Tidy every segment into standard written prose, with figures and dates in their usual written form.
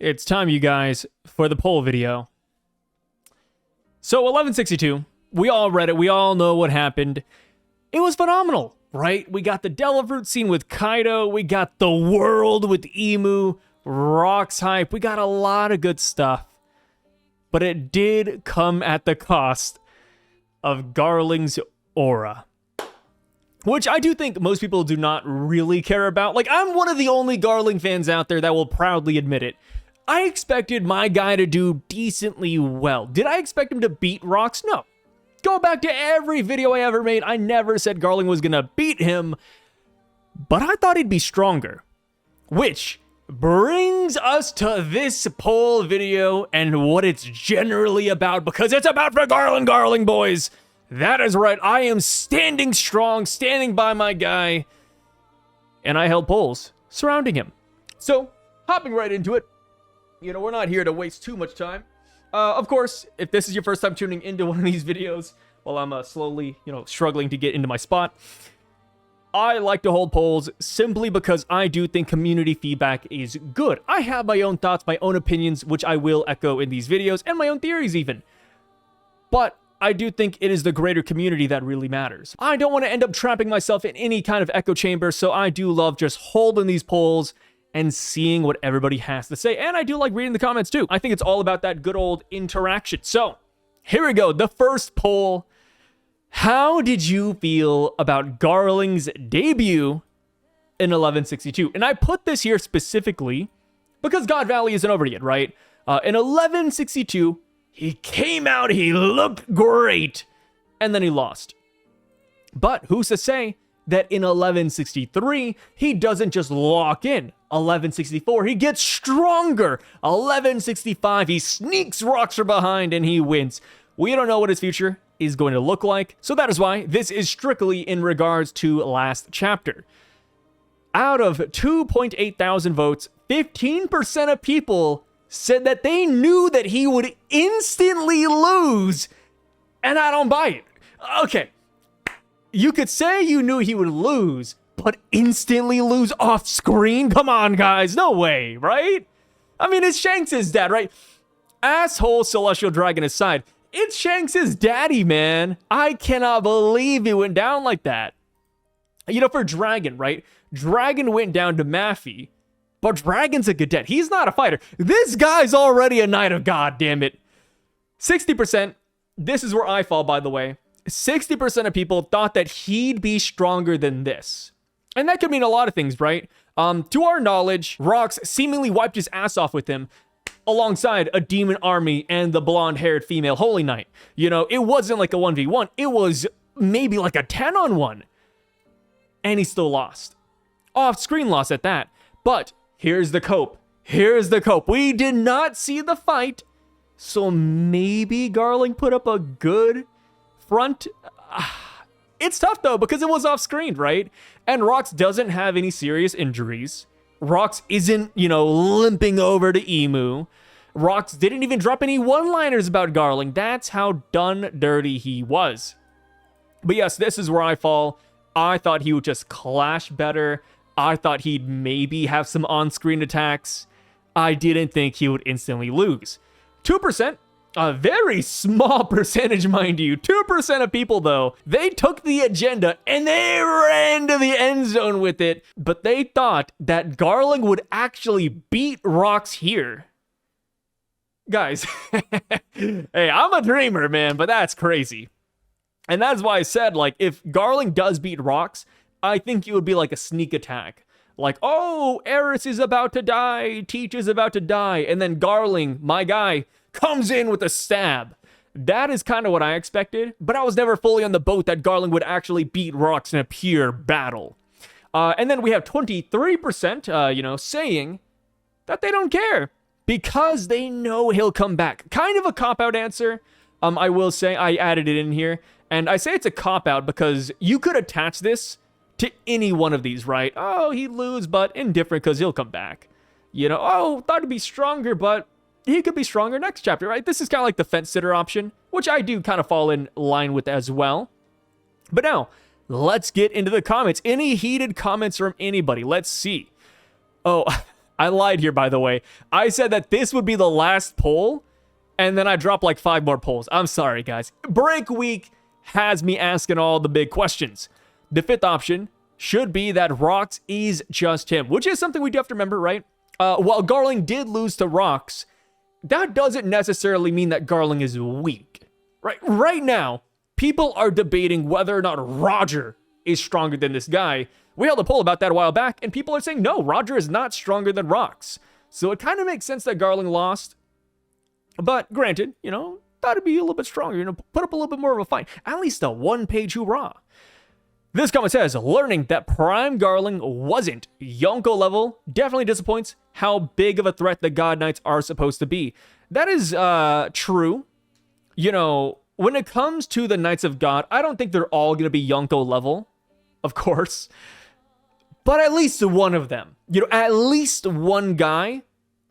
it's time, you guys, for the poll video. So 1162, we all read it. We all know what happened. It was phenomenal, right? We got the Delafruit scene with Kaido. We got the world with Emu, Rocks hype. We got a lot of good stuff. But it did come at the cost of Garling's aura, which I do think most people do not really care about. Like, I'm one of the only Garling fans out there that will proudly admit it. I expected my guy to do decently well. Did I expect him to beat Rocks? No. Go back to every video I ever made. I never said Garling was going to beat him, but I thought he'd be stronger. Which brings us to this poll video and what it's generally about, because it's about for Garling, boys. That is right. I am standing strong, standing by my guy, and I held polls surrounding him. So, hopping right into it, we're not here to waste too much time. Of course, if this is your first time tuning into one of these videos, while I'm slowly, struggling to get into my spot, I like to hold polls simply because I do think community feedback is good. I have my own thoughts, my own opinions, which I will echo in these videos, and my own theories even. But I do think it is the greater community that really matters. I don't want to end up trapping myself in any kind of echo chamber, so I do love just holding these polls and seeing what everybody has to say. And I do like reading the comments too. I think it's all about that good old interaction. So here we go. The first poll. How did you feel about Garling's debut in 1162? And I put this here specifically because God Valley isn't over yet, right? In 1162, he came out, he looked great, and then he lost. But who's to say that in 1163, he doesn't just lock in? 1164, he gets stronger. 1165, he sneaks Rocks from behind and he wins. We don't know what his future is going to look like, so that is why this is strictly in regards to last chapter. Out of 2.8 thousand votes, 15% of people said that they knew that he would instantly lose, and I don't buy it. Okay, you could say you knew he would lose, but instantly lose off screen? Come on, guys, no way, right? I mean, it's Shanks' dad, right? Asshole Celestial Dragon aside, it's Shanks' daddy, man. I cannot believe it went down like that. For Dragon, right? Dragon went down to Maffy, but Dragon's a cadet. He's not a fighter. This guy's already a Knight of God, damn it. 60%, this is where I fall, by the way. 60% of people thought that he'd be stronger than this. And that could mean a lot of things, right? To our knowledge, Rocks seemingly wiped his ass off with him alongside a demon army and the blonde-haired female Holy Knight. It wasn't like a 1v1. It was maybe like a 10-on-1. And he still lost. Off-screen loss at that. But here's the cope. We did not see the fight. So maybe Garling put up a good front. It's tough, though, because it was off-screen, right? And Rocks doesn't have any serious injuries. Rocks isn't, limping over to Emu. Rocks didn't even drop any one-liners about Garling. That's how done dirty he was. But yes, this is where I fall. I thought he would just clash better. I thought he'd maybe have some on-screen attacks. I didn't think he would instantly lose. 2%. A very small percentage, mind you. 2% of people, though, they took the agenda and they ran to the end zone with it. But they thought that Garling would actually beat Rocks here. Guys, hey, I'm a dreamer, man, but that's crazy. And that's why I said, if Garling does beat Rocks, I think it would be like a sneak attack. Like, oh, Eris is about to die, Teach is about to die, and then Garling, my guy, comes in with a stab. That is kind of what I expected, but I was never fully on the boat that Garling would actually beat Rocks in a pure battle. And then we have 23%, saying that they don't care because they know he'll come back. Kind of a cop-out answer. I will say I added it in here, and I say it's a cop-out because you could attach this to any one of these, right? Oh, he'd lose, but indifferent because he'll come back. Thought he'd be stronger, but he could be stronger next chapter, right? This is kind of like the fence sitter option, which I do kind of fall in line with as well. But now, let's get into the comments. Any heated comments from anybody? Let's see. Oh, I lied here, by the way. I said that this would be the last poll, and then I dropped like 5 more polls. I'm sorry, guys. Break week has me asking all the big questions. The 5th option should be that Rocks is just him, which is something we do have to remember, right? While Garling did lose to Rocks, that doesn't necessarily mean that Garling is weak, right? Right now, people are debating whether or not Roger is stronger than this guy. We held a poll about that a while back, and people are saying, no, Roger is not stronger than Rocks. So it kind of makes sense that Garling lost. But granted, thought it'd be a little bit stronger, put up a little bit more of a fight. At least a 1-page hoorah. This comment says, learning that Prime Garling wasn't Yonko level definitely disappoints how big of a threat the God Knights are supposed to be. That is true. When it comes to the Knights of God, I don't think they're all going to be Yonko level, of course. But at least one of them. At least one guy.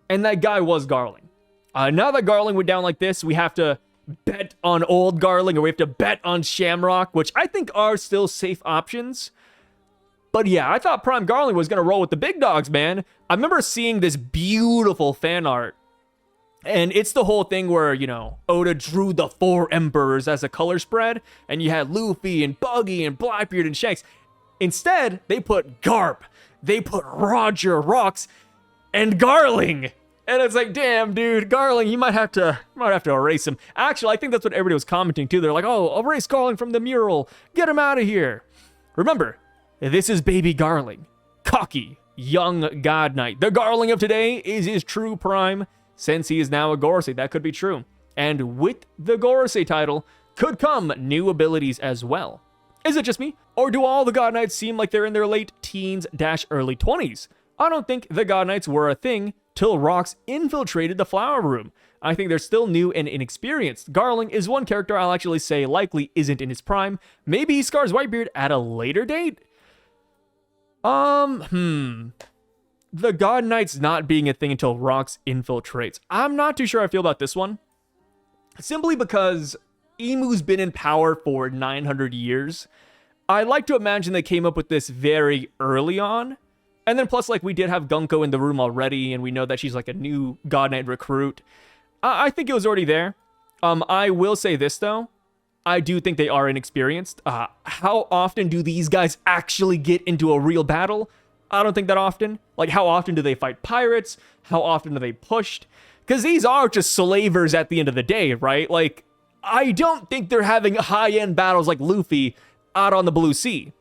And that guy was Garling. Now that Garling went down like this, we have to bet on old Garling, or we have to bet on Shamrock, which I think are still safe options. But yeah, I thought Prime Garling was going to roll with the big dogs, man. I remember seeing this beautiful fan art. And it's the whole thing where, Oda drew the 4 emperors as a color spread. And you had Luffy and Buggy and Blackbeard and Shanks. Instead, they put Garp. They put Roger, Rocks, and Garling. And it's like, damn, dude, Garling, you might have to erase him. Actually, I think that's what everybody was commenting too. They're like, oh, erase Garling from the mural. Get him out of here. Remember, this is baby Garling. Cocky, young God Knight. The Garling of today is his true prime, since he is now a Gorosei. That could be true. And with the Gorosei title could come new abilities as well. Is it just me? Or do all the God Knights seem like they're in their late teens-early 20s? I don't think the God Knights were a thing till Rocks infiltrated the Flower Room. I think they're still new and inexperienced. Garling is one character I'll actually say likely isn't in his prime. Maybe he scars Whitebeard at a later date? The God Knights not being a thing until Rocks infiltrates. I'm not too sure how I feel about this one. Simply because Emu's been in power for 900 years. I like to imagine they came up with this very early on. And then plus, we did have Gunko in the room already, and we know that she's a new God Knight recruit. I think it was already there. I will say this, though. I do think they are inexperienced. How often do these guys actually get into a real battle? I don't think that often. How often do they fight pirates? How often are they pushed? Because these are just slavers at the end of the day, right? I don't think they're having high-end battles like Luffy out on the Blue Sea.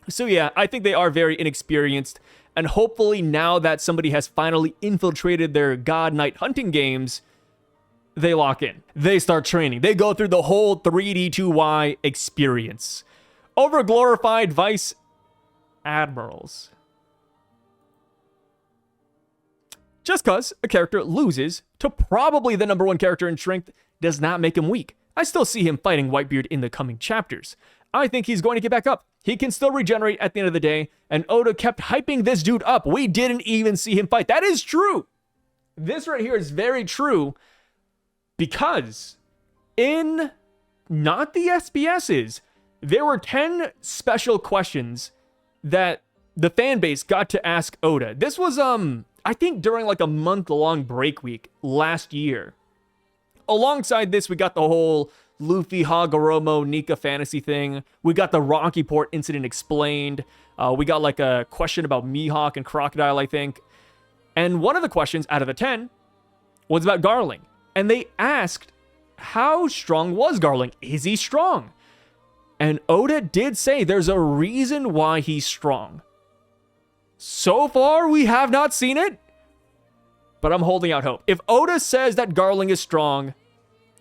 So yeah, I think they are very inexperienced, and hopefully now that somebody has finally infiltrated their God Knight hunting games, they lock in. They start training. They go through the whole 3D2Y experience. Over glorified vice admirals. Just cause a character loses to probably the #1 character in strength does not make him weak. I still see him fighting Whitebeard in the coming chapters. I think he's going to get back up. He can still regenerate at the end of the day, and Oda kept hyping this dude up. We didn't even see him fight. That is true. This right here is very true, because in not the SBSs, there were 10 special questions that the fan base got to ask Oda. This was, I think during a month-long break week last year. Alongside this, we got the whole Luffy, Hagoromo, Nika fantasy thing. We got the Rocky Port incident explained. We got a question about Mihawk and Crocodile, I think. And one of the questions out of the 10 was about Garling. And they asked, how strong was Garling? Is he strong? And Oda did say there's a reason why he's strong. So far, we have not seen it. But I'm holding out hope. If Oda says that Garling is strong,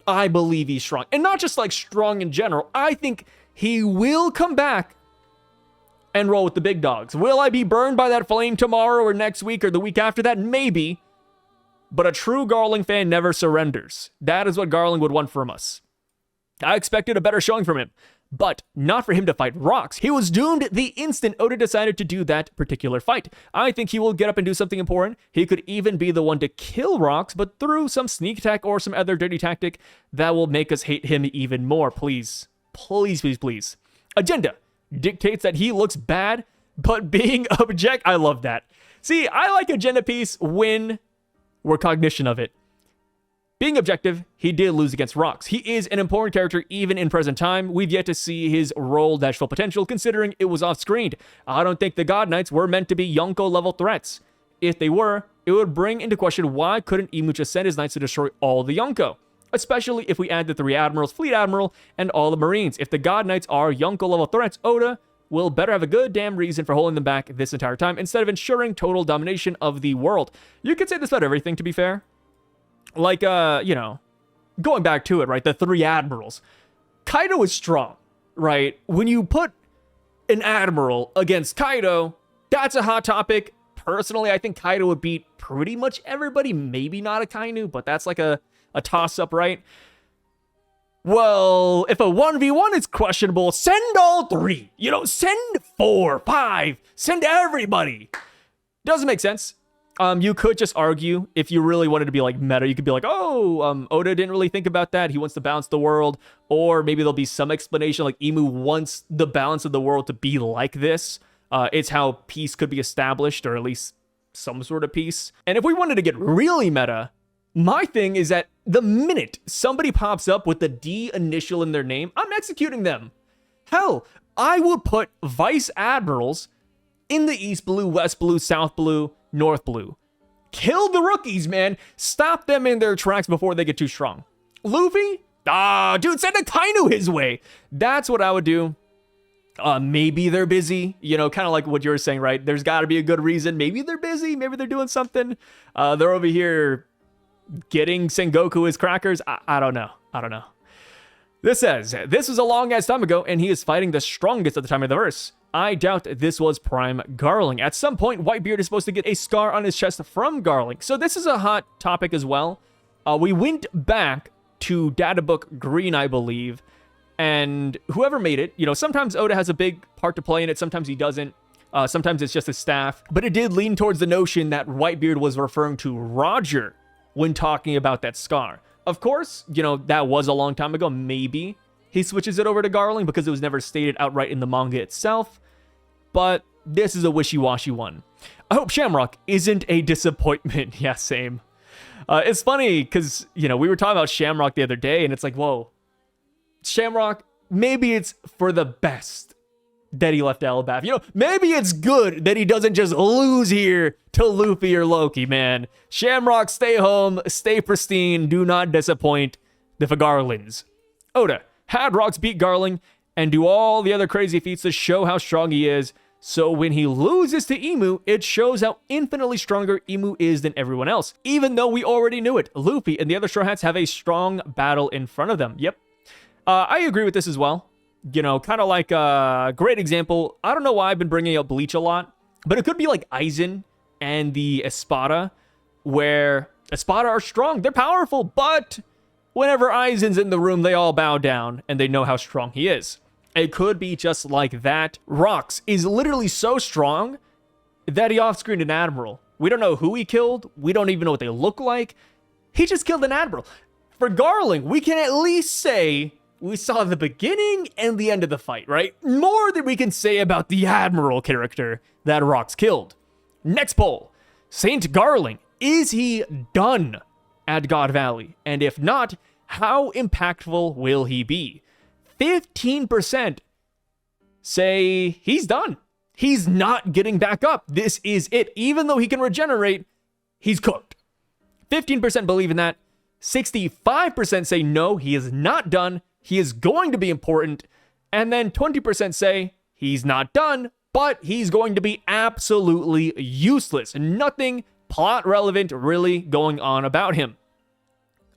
I believe he's strong. And not just strong in general. I think he will come back and roll with the big dogs. Will I be burned by that flame tomorrow or next week or the week after that? Maybe. But a true Garling fan never surrenders. That is what Garling would want from us. I expected a better showing from him, but not for him to fight Rocks. He was doomed the instant Oda decided to do that particular fight. I think he will get up and do something important. He could even be the one to kill Rocks, but through some sneak attack or some other dirty tactic that will make us hate him even more. Please. Please, please, please. Agenda dictates that he looks bad, but being object... I love that. See, I like agenda piece when we're cognition of it. Being objective, he did lose against Rocks. He is an important character even in present time. We've yet to see his role dash full potential considering it was off-screened. I don't think the God Knights were meant to be Yonko level threats. If they were, it would bring into question why couldn't Emu just send his knights to destroy all the Yonko? Especially if we add the 3 admirals, fleet admiral, and all the marines. If the God Knights are Yonko level threats, Oda will better have a good damn reason for holding them back this entire time instead of ensuring total domination of the world. You could say this about everything, to be fair. Like, you know, going back to it, right? The 3 admirals. Kaido is strong, right? When you put an admiral against Kaido, that's a hot topic. Personally, I think Kaido would beat pretty much everybody. Maybe not Akainu, but that's like a toss-up, right? Well, if a 1v1 is questionable, send all 3. You know, send 4, 5. Send everybody. Doesn't make sense. You could just argue, if you really wanted to be like meta, you could be like, oh, Oda didn't really think about that. He wants to balance the world. Or maybe there'll be some explanation like Emu wants the balance of the world to be like this. It's how peace could be established, or at least some sort of peace. And if we wanted to get really meta, my thing is that the minute somebody pops up with the D initial in their name, I'm executing them. Hell, I would put vice admirals in the East Blue, West Blue, South Blue, North Blue. Kill the rookies, man. Stop them in their tracks before they get too strong. Luffy? Dude, send Akainu his way. That's what I would do. Maybe they're busy, you know, kind of like what you were saying, right? There's got to be a good reason. Maybe they're busy. Maybe they're doing something. They're over here getting Sengoku his crackers. I don't know. This says, this was a long ass time ago, and he is fighting the strongest at the time of the verse. I doubt this was Prime Garling. At some point, Whitebeard is supposed to get a scar on his chest from Garling. So this is a hot topic as well. We went back to Databook Green, I believe, and whoever made it, you know, sometimes Oda has a big part to play in it, sometimes he doesn't. Sometimes it's just his staff. But it did lean towards the notion that Whitebeard was referring to Roger when talking about that scar. Of course, you know, that was a long time ago. Maybe he switches it over to Garling because it was never stated outright in the manga itself. But this is a wishy-washy one. I hope Shamrock isn't a disappointment. Yeah, same. It's funny because, you know, we were talking about Shamrock the other day, and it's like, whoa. Shamrock, maybe it's for the best that he left Alabama. You know, maybe it's good that he doesn't just lose here to Luffy or Loki, man. Shamrock, stay home, stay pristine, do not disappoint the Figarlands. Oda had Rocks beat Garling and do all the other crazy feats to show how strong he is, so when he loses to Emu, it shows how infinitely stronger Emu is than everyone else. Even though we already knew it, Luffy and the other Straw Hats have a strong battle in front of them. Yep. I agree with this as well. You know, kind of like a great example. I don't know why I've been bringing up Bleach a lot, but it could be like Aizen and the Espada, where Espada are strong. They're powerful, but whenever Aizen's in the room, they all bow down and they know how strong he is. It could be just like that. Rocks is literally so strong that he off-screened an admiral. We don't know who he killed. We don't even know what they look like. He just killed an admiral. For Garling, we can at least say we saw the beginning and the end of the fight, right? More than we can say about the admiral character that Rocks killed. Next poll. Saint Garling, is he done at God Valley? And if not, how impactful will he be? 15% say he's done. He's not getting back up. This is it. Even though he can regenerate, he's cooked. 15% believe in that. 65% say no, he is not done. He is going to be important. And then 20% say he's not done, but he's going to be absolutely useless. Nothing plot relevant really going on about him.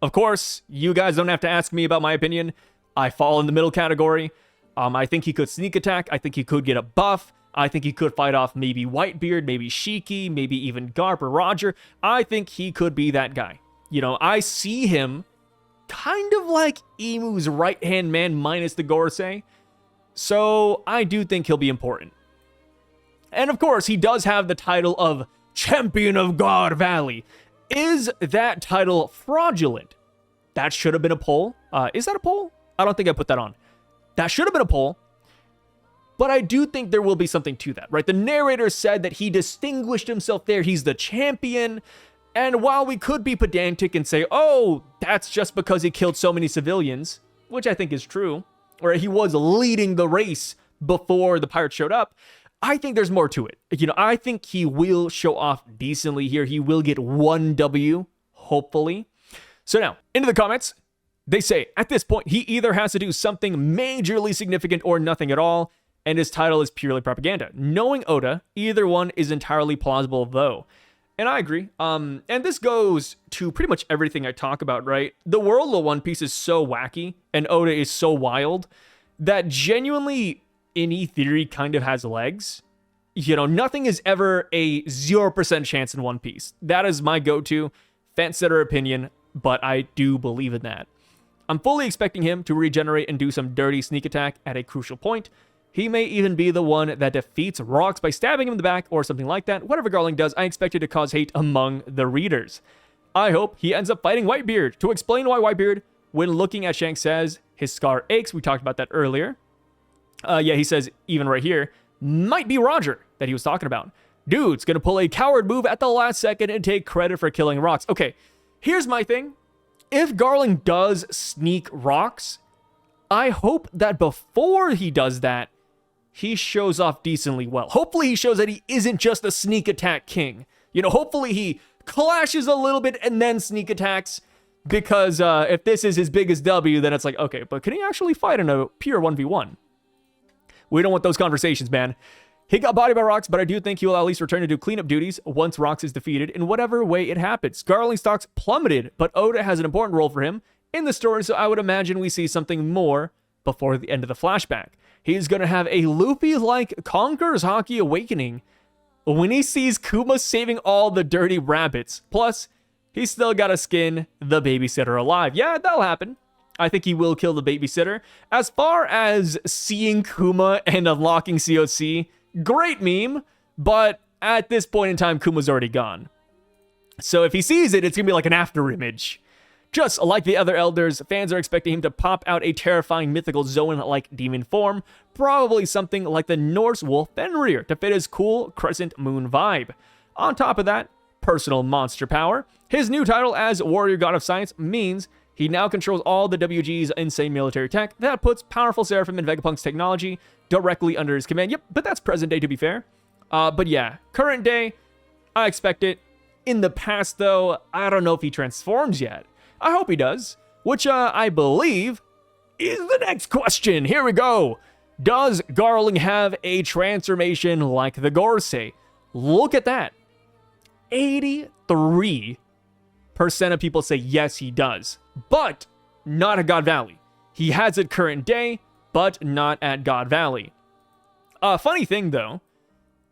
Of course, you guys don't have to ask me about my opinion. I fall in the middle category. I think he could sneak attack. I think he could get a buff. I think he could fight off maybe Whitebeard, maybe Shiki, maybe even Garp or Roger. I think he could be that guy. You know, I see him kind of like Emu's right-hand man minus the Gorosei. So I do think he'll be important. And of course, he does have the title of Champion of God Valley. Is that title fraudulent? That should have been a poll. Is that a poll? I don't think I put that on. That should have been a poll. But I do think there will be something to that, right? The narrator said that he distinguished himself there. He's the champion. And while we could be pedantic and say, oh, that's just because he killed so many civilians, which I think is true, or he was leading the race before the pirates showed up, I think there's more to it. You know, I think he will show off decently here. He will get 1 W, hopefully. So now, into the comments, they say, at this point, he either has to do something majorly significant or nothing at all, and his title is purely propaganda. Knowing Oda, either one is entirely plausible, though. And I agree. And this goes to pretty much everything I talk about, right? The world of One Piece is so wacky, and Oda is so wild, that genuinely any theory kind of has legs. You know, nothing is ever a 0% chance in One Piece. That is my go-to fence-setter opinion, but I do believe in that. I'm fully expecting him to regenerate and do some dirty sneak attack at a crucial point. He may even be the one that defeats Rocks by stabbing him in the back or something like that. Whatever Garling does, I expect it to cause hate among the readers. I hope he ends up fighting Whitebeard. To explain why Whitebeard, when looking at Shanks, says his scar aches. We talked about that earlier. Yeah, he says, even right here, might be Roger that he was talking about. Dude's gonna pull a coward move at the last second and take credit for killing Rocks. Okay, here's my thing. If Garling does sneak Rocks, I hope that before he does that, he shows off decently well. Hopefully he shows that he isn't just a sneak attack king. You know, hopefully he clashes a little bit and then sneak attacks, because if this is his biggest W, then it's like, okay, but can he actually fight in a pure 1v1? We don't want those conversations, man. He got bodied by Rocks, but I do think he will at least return to do cleanup duties once Rocks is defeated in whatever way it happens. Garling's stocks plummeted, but Oda has an important role for him in the story, so I would imagine we see something more before the end of the flashback. He's going to have a Luffy-like Conqueror's Haki awakening when he sees Kuma saving all the dirty rabbits. Plus, he's still got to skin the babysitter alive. Yeah, that'll happen. I think he will kill the babysitter. As far as seeing Kuma and unlocking COC, great meme, but at this point in time, Kuma's already gone. So if he sees it, it's going to be like an after image. Just like the other elders, fans are expecting him to pop out a terrifying mythical Zoan-like demon form, probably something like the Norse wolf Fenrir to fit his cool crescent moon vibe. On top of that, personal monster power. His new title as Warrior God of Science means he now controls all the WG's insane military tech. That puts powerful Seraphim and Vegapunk's technology directly under his command. Yep, but that's present day to be fair. But yeah, current day, I expect it. In the past though, I don't know if he transforms yet. I hope he does, which I believe is the next question. Here we go. Does Garling have a transformation like the Gorsei? Look at that. 83% of people say yes, he does, but not at God Valley. He has it current day, but not at God Valley. Funny thing, though,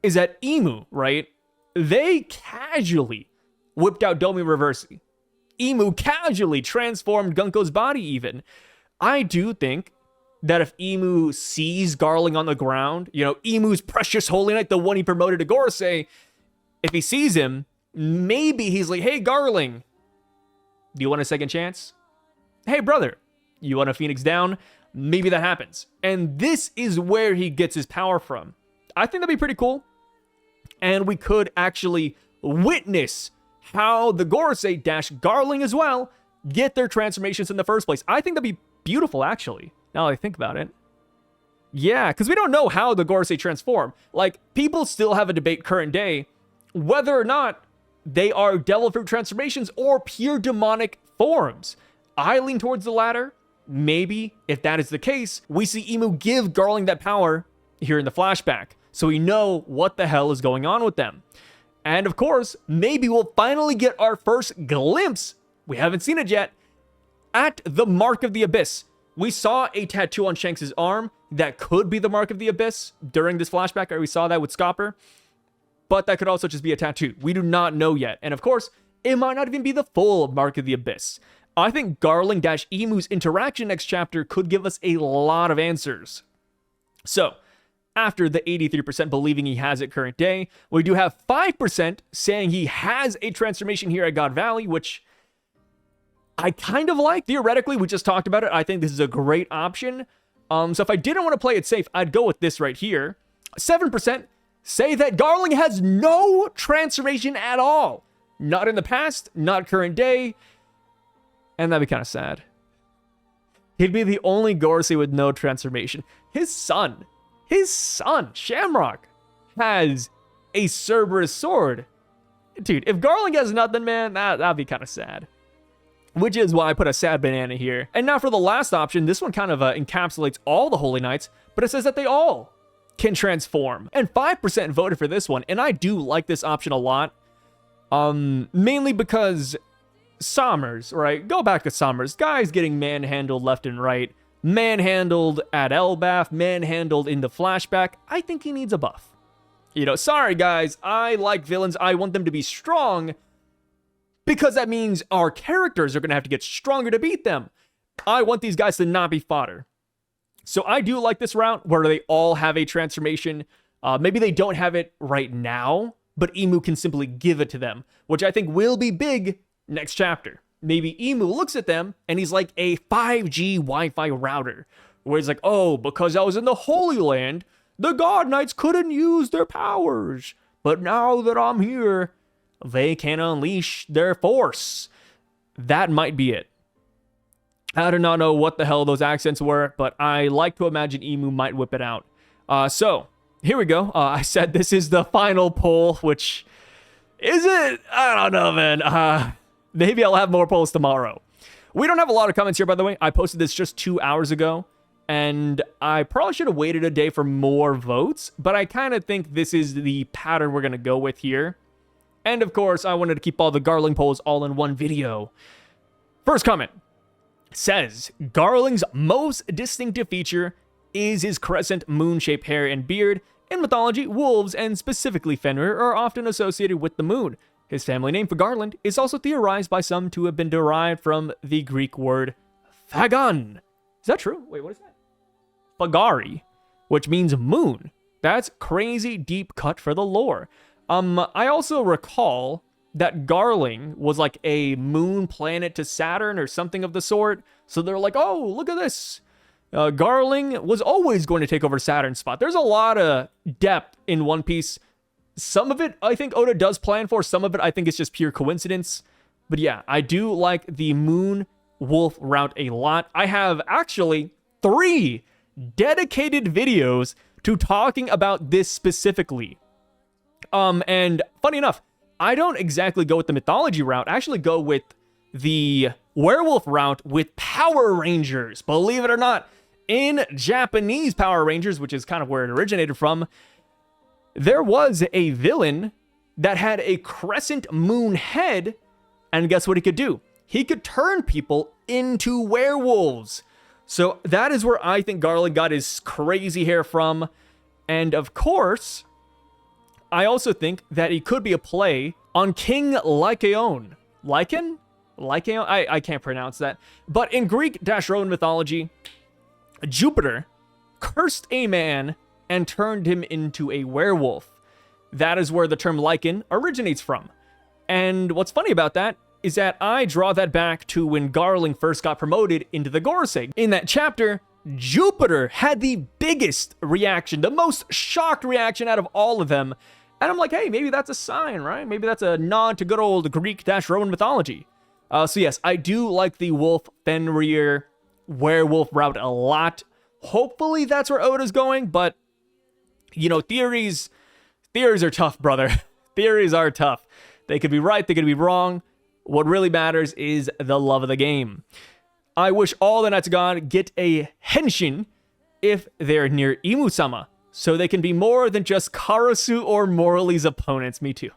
is that Emu, right? They casually whipped out Domi Reversi. Emu casually transformed Gunko's body even. I do think that if Emu sees Garling on the ground, you know, Emu's precious holy knight, the one he promoted to Gorsei, if he sees him, maybe he's like, hey, Garling, do you want a second chance? Hey, brother, you want a Phoenix down? Maybe that happens. And this is where he gets his power from. I think that'd be pretty cool. And we could actually witness how the Gorsei dash Garling as well get their transformations in the first place. I think that'd be beautiful, actually, now that I think about it. Yeah, because we don't know how the Gorsei transform. Like, people still have a debate current day whether or not they are devil fruit transformations or pure demonic forms. I lean towards the latter. Maybe, if that is the case, we see Emu give Garling that power here in the flashback, so we know what the hell is going on with them. And of course, maybe we'll finally get our first glimpse, we haven't seen it yet, at the Mark of the Abyss. We saw a tattoo on Shanks' arm that could be the Mark of the Abyss during this flashback, or we saw that with Scopper, but that could also just be a tattoo. We do not know yet. And of course, it might not even be the full Mark of the Abyss. I think Garling-Emu's interaction next chapter could give us a lot of answers. So, after the 83% believing he has it current day, we do have 5% saying he has a transformation here at God Valley, which I kind of like. Theoretically, we just talked about it. I think this is a great option. So if I didn't want to play it safe, I'd go with this right here. 7% say that Garling has no transformation at all. Not in the past, not current day. And that'd be kind of sad. He'd be the only Gorsey with no transformation. His son, Shamrock, has a Cerberus sword. Dude, if Garling has nothing, man, that'd be kind of sad. Which is why I put a sad banana here. And now for the last option, this one kind of encapsulates all the Holy Knights, but it says that they all can transform. And 5% voted for this one, and I do like this option a lot. Mainly because Sommers, right? Go back to Sommers. Guy's getting manhandled left and right. Manhandled at Elbaf, manhandled in the flashback. I think he needs a buff. You know, sorry guys, I like villains. I want them to be strong because that means our characters are going to have to get stronger to beat them. I want these guys to not be fodder. So I do like this route where they all have a transformation. Maybe they don't have it right now, but Emu can simply give it to them, which I think will be big next chapter. Maybe Emu looks at them and he's like a 5G Wi-Fi router, where he's like, oh, because I was in the Holy Land, the God Knights couldn't use their powers. But now that I'm here, they can unleash their force. That might be it. I do not know what the hell those accents were, but I like to imagine Emu might whip it out. So, here we go. I said this is the final poll, which is it? I don't know, man. Maybe I'll have more polls tomorrow. We don't have a lot of comments here, by the way. I posted this just 2 hours ago, and I probably should have waited a day for more votes, but I kind of think this is the pattern we're going to go with here. And of course, I wanted to keep all the Garling polls all in one video. First comment says, Garling's most distinctive feature is his crescent moon-shaped hair and beard. In mythology, wolves, and specifically Fenrir, are often associated with the moon. His family name Figarland is also theorized by some to have been derived from the Greek word phagon. Is that true? Wait, what is that? Phagari, which means moon. That's crazy deep cut for the lore. I also recall that Garling was like a moon planet to Saturn or something of the sort. So they're like, oh, look at this. Garling was always going to take over Saturn's spot. There's a lot of depth in One Piece. Some of it, I think Oda does plan for. Some of it, I think it's just pure coincidence. But yeah, I do like the Moon Wolf route a lot. I have actually 3 dedicated videos to talking about this specifically. And funny enough, I don't exactly go with the mythology route. I actually go with the werewolf route with Power Rangers. Believe it or not, in Japanese Power Rangers, which is kind of where it originated from, there was a villain that had a crescent moon head, and guess what he could do? He could turn people into werewolves. So that is where I think Garling got his crazy hair from. And of course, I also think that he could be a play on King Lycaon. Lycaon? I can't pronounce that. But in Greek-Roman mythology, Jupiter cursed a man and turned him into a werewolf. That is where the term Lycan originates from. And what's funny about that is that I draw that back to when Garling first got promoted into the Gorosei. In that chapter, Jupiter had the biggest reaction, the most shocked reaction out of all of them. And I'm like, hey, maybe that's a sign, right? Maybe that's a nod to good old Greek-Roman mythology. So yes, I do like the Wolf Fenrir werewolf route a lot. Hopefully that's where Oda's going, but you know, theories are tough, brother. Theories are tough. They could be right, they could be wrong. What really matters is the love of the game. I wish all the Knights of God get a henshin if they're near Imu-sama, so they can be more than just Karasu or Morley's opponents. Me too.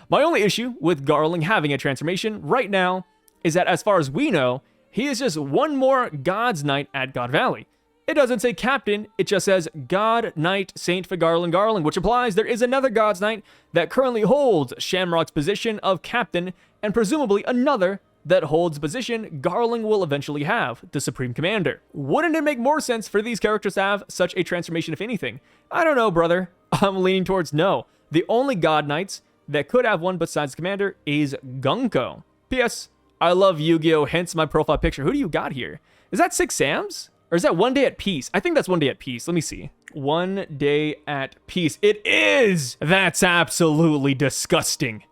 My only issue with Garling having a transformation right now is that as far as we know, he is just one more God's Knight at God Valley. It doesn't say captain, it just says God Knight Saint Figarland Garling, which implies there is another God's Knight that currently holds Shamrock's position of captain, and presumably another that holds the position Garling will eventually have, the Supreme Commander. Wouldn't it make more sense for these characters to have such a transformation, if anything? I don't know, brother. I'm leaning towards no. The only God Knights that could have one besides the Commander is Gunko. P.S. I love Yu-Gi-Oh! Hence my profile picture. Who do you got here? Is that Six Sam's? Or is that One Day at Peace? I think that's One Day at Peace. Let me see. One Day at Peace. It is! That's absolutely disgusting.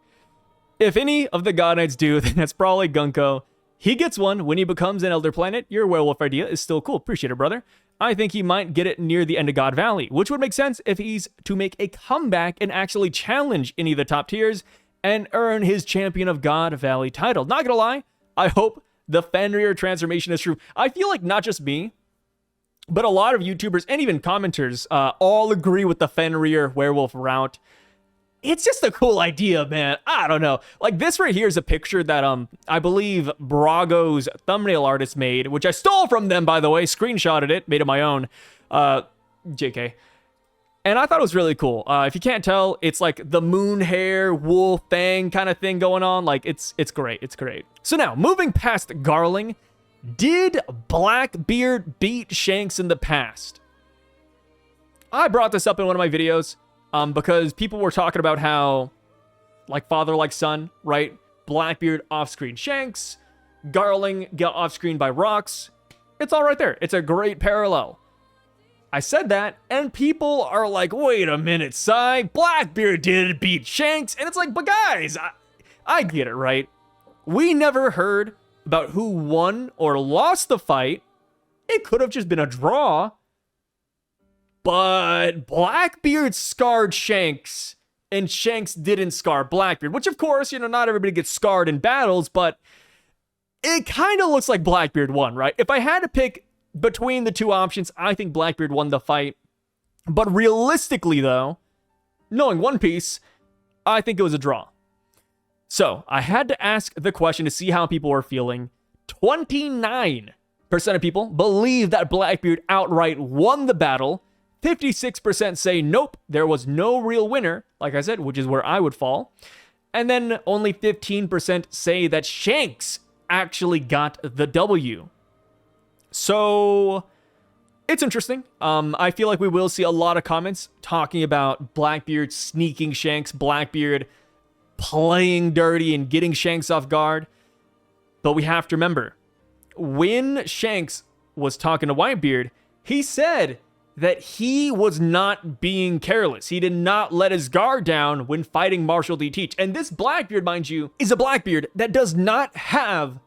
If any of the God Knights do, then that's probably Gunko. He gets one when he becomes an Elder Planet. Your werewolf idea is still cool. Appreciate it, brother. I think he might get it near the end of God Valley, which would make sense if he's to make a comeback and actually challenge any of the top tiers and earn his Champion of God Valley title. Not gonna lie, I hope the Fenrir transformation is true. I feel like not just me, but a lot of YouTubers and even commenters all agree with the Fenrir werewolf route. It's just a cool idea, man. I don't know. Like, this right here is a picture that I believe Brago's thumbnail artist made, which I stole from them, by the way. Screenshotted it, made it my own. JK. And I thought it was really cool. If you can't tell, it's like the moon hair, wolf fang kind of thing going on. Like, it's great. It's great. So now, moving past Garling, did Blackbeard beat Shanks in the past? I brought this up in one of my videos. Because people were talking about how, like father, like son, right? Blackbeard off-screen Shanks, Garling got off-screen by Rocks. It's all right there. It's a great parallel. I said that, and people are like, wait a minute, Cy, Blackbeard did beat Shanks. And it's like, but guys, I get it, right? We never heard about who won or lost the fight. It could have just been a draw. But Blackbeard scarred Shanks, and Shanks didn't scar Blackbeard, which, of course, you know, not everybody gets scarred in battles, but it kind of looks like Blackbeard won, right? If I had to pick between the two options, I think Blackbeard won the fight. But realistically, though, knowing One Piece, I think it was a draw. So I had to ask the question to see how people were feeling. 29% of people believe that Blackbeard outright won the battle. 56% say nope, there was no real winner, like I said, which is where I would fall. And then only 15% say that Shanks actually got the W. So it's interesting. I feel like we will see a lot of comments talking about Blackbeard sneaking Shanks, Blackbeard playing dirty and getting Shanks off guard. But we have to remember, when Shanks was talking to Whitebeard, he said that he was not being careless. He did not let his guard down when fighting Marshall D. Teach. And this Blackbeard, mind you, is a Blackbeard that does not have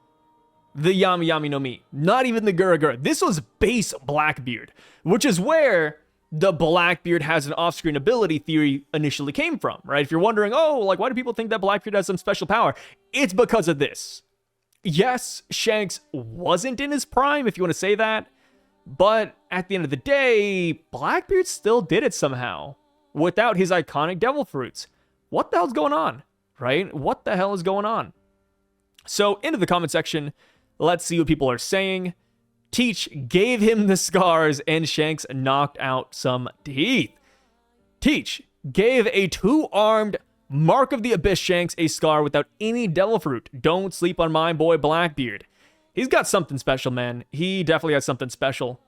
the Yami Yami no Mi. Not even the Gura Gura. This was base Blackbeard, which is where the Blackbeard has an off-screen ability theory initially came from, right? If you're wondering, oh, like, why do people think that Blackbeard has some special power? It's because of this. Yes, Shanks wasn't in his prime, if you want to say that. But at the end of the day, Blackbeard still did it somehow without his iconic devil fruits. What the hell's going on, right? What the hell is going on? So into the comment section, let's see what people are saying. Teach gave him the scars and Shanks knocked out some teeth. Teach gave a two-armed Mark of the Abyss Shanks a scar without any devil fruit. Don't sleep on my boy Blackbeard. He's got something special, man. He definitely has something special.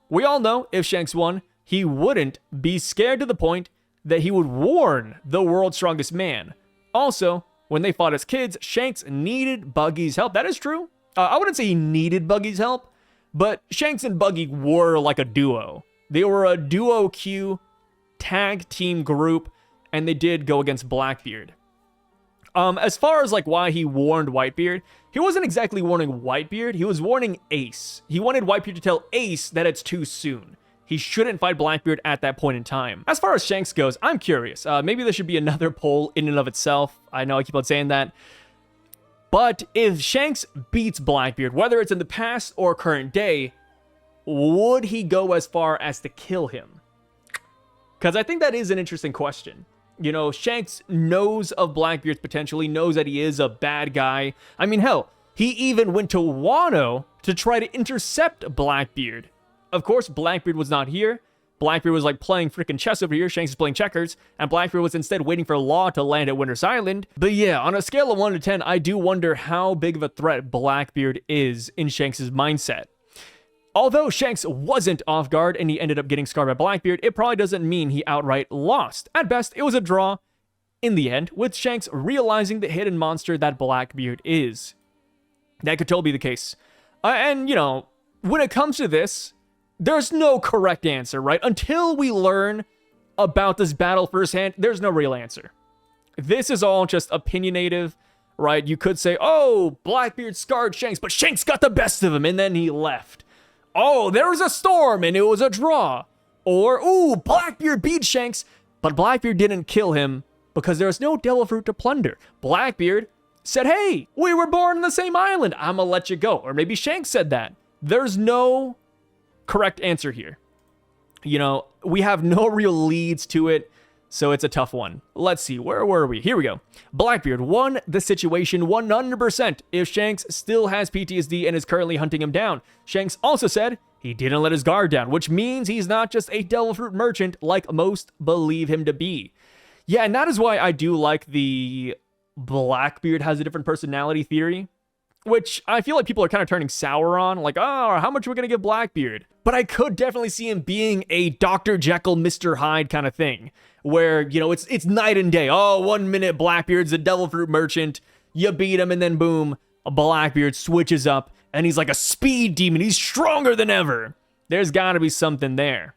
We all know if Shanks won, he wouldn't be scared to the point that he would warn the world's strongest man. Also, when they fought as kids, Shanks needed Buggy's help. That is true. I wouldn't say he needed Buggy's help, but Shanks and Buggy were like a duo. They were a duo Q tag team group, and they did go against Blackbeard. As far as like why he warned Whitebeard, he wasn't exactly warning Whitebeard, he was warning Ace. He wanted Whitebeard to tell Ace that it's too soon. He shouldn't fight Blackbeard at that point in time. As far as Shanks goes, I'm curious. Maybe there should be another poll in and of itself. I know I keep on saying that. But if Shanks beats Blackbeard, whether it's in the past or current day, would he go as far as to kill him? Because I think that is an interesting question. You know, Shanks knows of Blackbeard's potential. He knows that he is a bad guy. I mean, hell, he even went to Wano to try to intercept Blackbeard. Of course, Blackbeard was not here. Blackbeard was like playing freaking chess over here. Shanks is playing checkers. And Blackbeard was instead waiting for Law to land at Winter's Island. But yeah, on a scale of 1 to 10, I do wonder how big of a threat Blackbeard is in Shanks' mindset. Although Shanks wasn't off guard and he ended up getting scarred by Blackbeard, it probably doesn't mean he outright lost. At best, it was a draw in the end, with Shanks realizing the hidden monster that Blackbeard is. That could totally be the case. And, you know, when it comes to this, There's no correct answer, right? Until we learn about this battle firsthand, there's no real answer. This is all just opinionative, right? You could say, oh, Blackbeard scarred Shanks, but Shanks got the best of him, and then he left. Oh, there was a storm, and it was a draw. Or, ooh, Blackbeard beat Shanks, but Blackbeard didn't kill him because there was no devil fruit to plunder. Blackbeard said, hey, we were born on the same island. I'm gonna let you go. Or maybe Shanks said that. There's no correct answer here. You know, we have no real leads to it, so it's a tough one. Let's see, where were we? Here we go. Blackbeard won the situation 100% if Shanks still has PTSD and is currently hunting him down. Shanks also said he didn't let his guard down, which means he's not just a devil fruit merchant like most believe him to be. Yeah, and that is why I do like the Blackbeard has a different personality theory, which I feel like people are kind of turning sour on, like, oh, how much are we going to give Blackbeard? But I could definitely see him being a Dr. Jekyll, Mr. Hyde kind of thing, where, you know, it's night and day. Oh, 1 minute Blackbeard's a devil fruit merchant, you beat him, and then boom, a Blackbeard switches up, and he's like a speed demon. He's stronger than ever. There's got to be something there.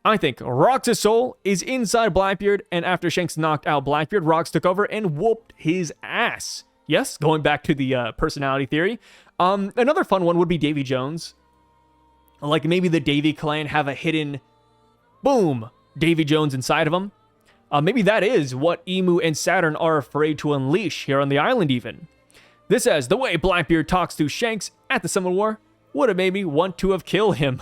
I think Rocks' soul is inside Blackbeard, and after Shanks knocked out Blackbeard, Rocks took over and whooped his ass. Yes, going back to the personality theory. Another fun one would be Davy Jones. Like maybe the Davy Clan have a hidden, boom, Davy Jones inside of them. Maybe that is what Emu and Saturn are afraid to unleash here on the island even. This says, the way Blackbeard talks to Shanks at the Summon War would have made me want to have killed him.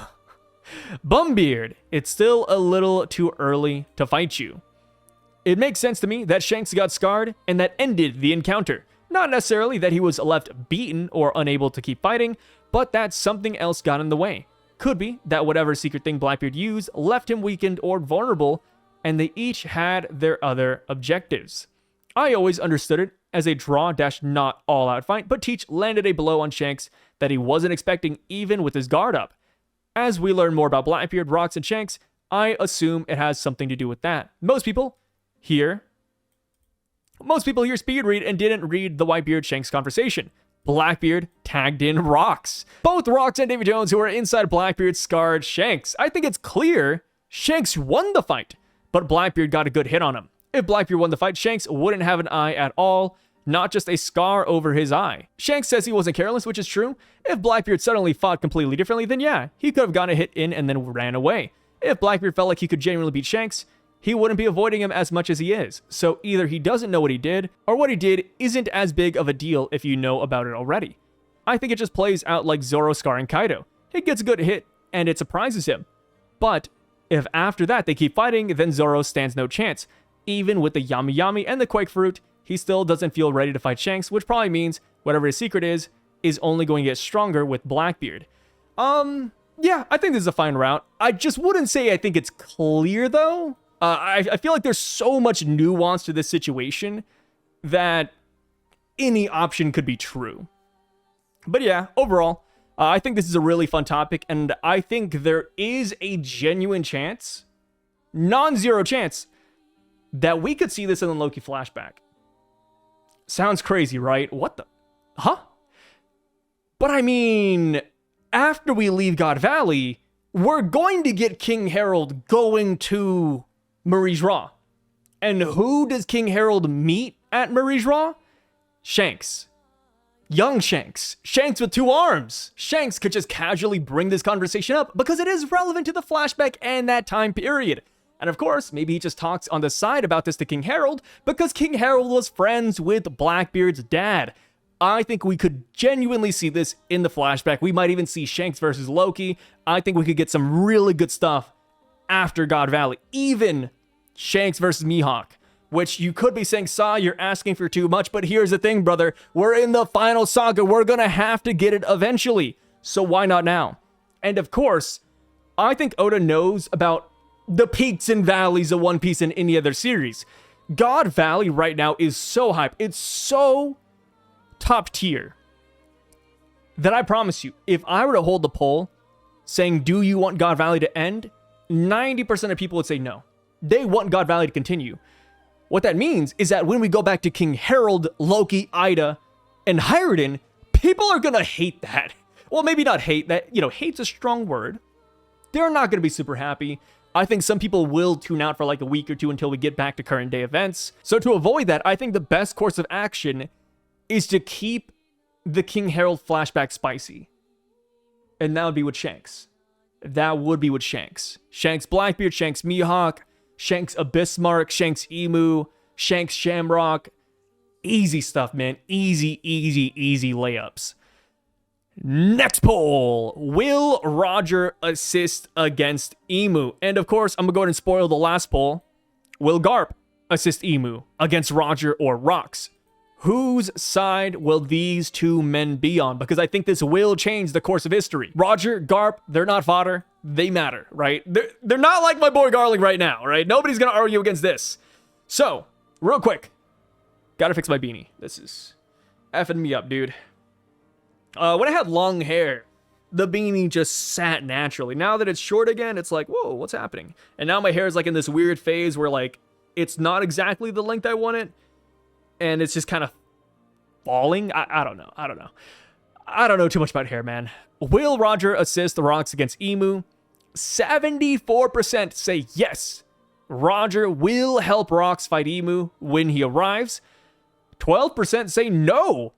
Bumbeard, it's still a little too early to fight you. It makes sense to me that Shanks got scarred and that ended the encounter. Not necessarily that he was left beaten or unable to keep fighting, but that something else got in the way. Could be that whatever secret thing Blackbeard used left him weakened or vulnerable, and they each had their other objectives. I always understood it as a draw-not all-out fight, but Teach landed a blow on Shanks that he wasn't expecting even with his guard up. As we learn more about Blackbeard, Rocks, and Shanks, I assume it has something to do with that. Most people here speed read and didn't read the Whitebeard Shanks conversation. Blackbeard tagged in Rocks. Both Rocks and Davy Jones, who were inside Blackbeard, scarred Shanks. I think it's clear Shanks won the fight, but Blackbeard got a good hit on him. If Blackbeard won the fight, Shanks wouldn't have an eye at all, not just a scar over his eye. Shanks says he wasn't careless, which is true. If Blackbeard suddenly fought completely differently, then yeah, he could have gotten a hit in and then ran away. If Blackbeard felt like he could genuinely beat Shanks, he wouldn't be avoiding him as much as he is. So either he doesn't know what he did, or what he did isn't as big of a deal if you know about it already. I think it just plays out like Zoro scarring Kaido. He gets a good hit, and it surprises him. But if after that they keep fighting, then Zoro stands no chance. Even with the Yami Yami and the Quake Fruit, he still doesn't feel ready to fight Shanks, which probably means whatever his secret is only going to get stronger with Blackbeard. Yeah, I think this is a fine route. I just wouldn't say I think it's clear, though. I feel like there's so much nuance to this situation that any option could be true. But yeah, overall, I think this is a really fun topic, and I think there is a genuine chance, non-zero chance, that we could see this in the Loki flashback. Sounds crazy, right? What the? Huh? But I mean, after we leave God Valley, we're going to get King Harold going to Marie's Raw. And who does King Harold meet at Marie's Raw? Shanks. Young Shanks. Shanks with 2 arms. Shanks could just casually bring this conversation up because it is relevant to the flashback and that time period. And of course, maybe he just talks on the side about this to King Harold because King Harold was friends with Blackbeard's dad. I think we could genuinely see this in the flashback. We might even see Shanks versus Loki. I think we could get some really good stuff after God Valley. Even Shanks versus Mihawk, which you could be saying, Saw, you're asking for too much, but here's the thing, brother. We're in the final saga. We're gonna have to get it eventually. So why not now? And of course, I think Oda knows about the peaks and valleys of One Piece in any other series. God Valley right now is so hype. It's so top tier that I promise you, if I were to hold the poll saying, do you want God Valley to end? 90% of people would say no. They want God Valley to continue. What that means is that when we go back to King Harold, Loki, Ida, and Hyruden, people are gonna hate that. Well, maybe not hate that, hate's a strong word. they're not going to be super happy. I think some people will tune out for like a week or two until we get back to current day events. So to avoid that, I think the best course of action is to keep the King Harold flashback spicy. And that would be with Shanks. Shanks Blackbeard, Shanks Mihawk, Shanks Abyssmark, Shanks Emu, Shanks Shamrock. Easy stuff, man. Easy layups. Next poll. Will Roger assist against Emu? And of course, I'm going to go ahead and spoil the last poll. Will Garp assist Emu against Roger or Rocks? Whose side will these two men be on? Because I think this will change the course of history. Roger, Garp, they're not fodder. They matter, right? They're not like my boy Garling right now, right? Nobody's going to argue against this. So, real quick. Gotta fix my beanie. This is effing me up, dude. When I had long hair, the beanie just sat naturally. Now that it's short again, it's like, whoa, what's happening? And now my hair is like in this weird phase where like, it's not exactly the length I want it. And it's just kind of falling. I don't know. I don't know too much about hair, man. Will Roger assist the Rocks against Emu? 74% say yes. Roger will help Rocks fight Emu when he arrives. 12% say no.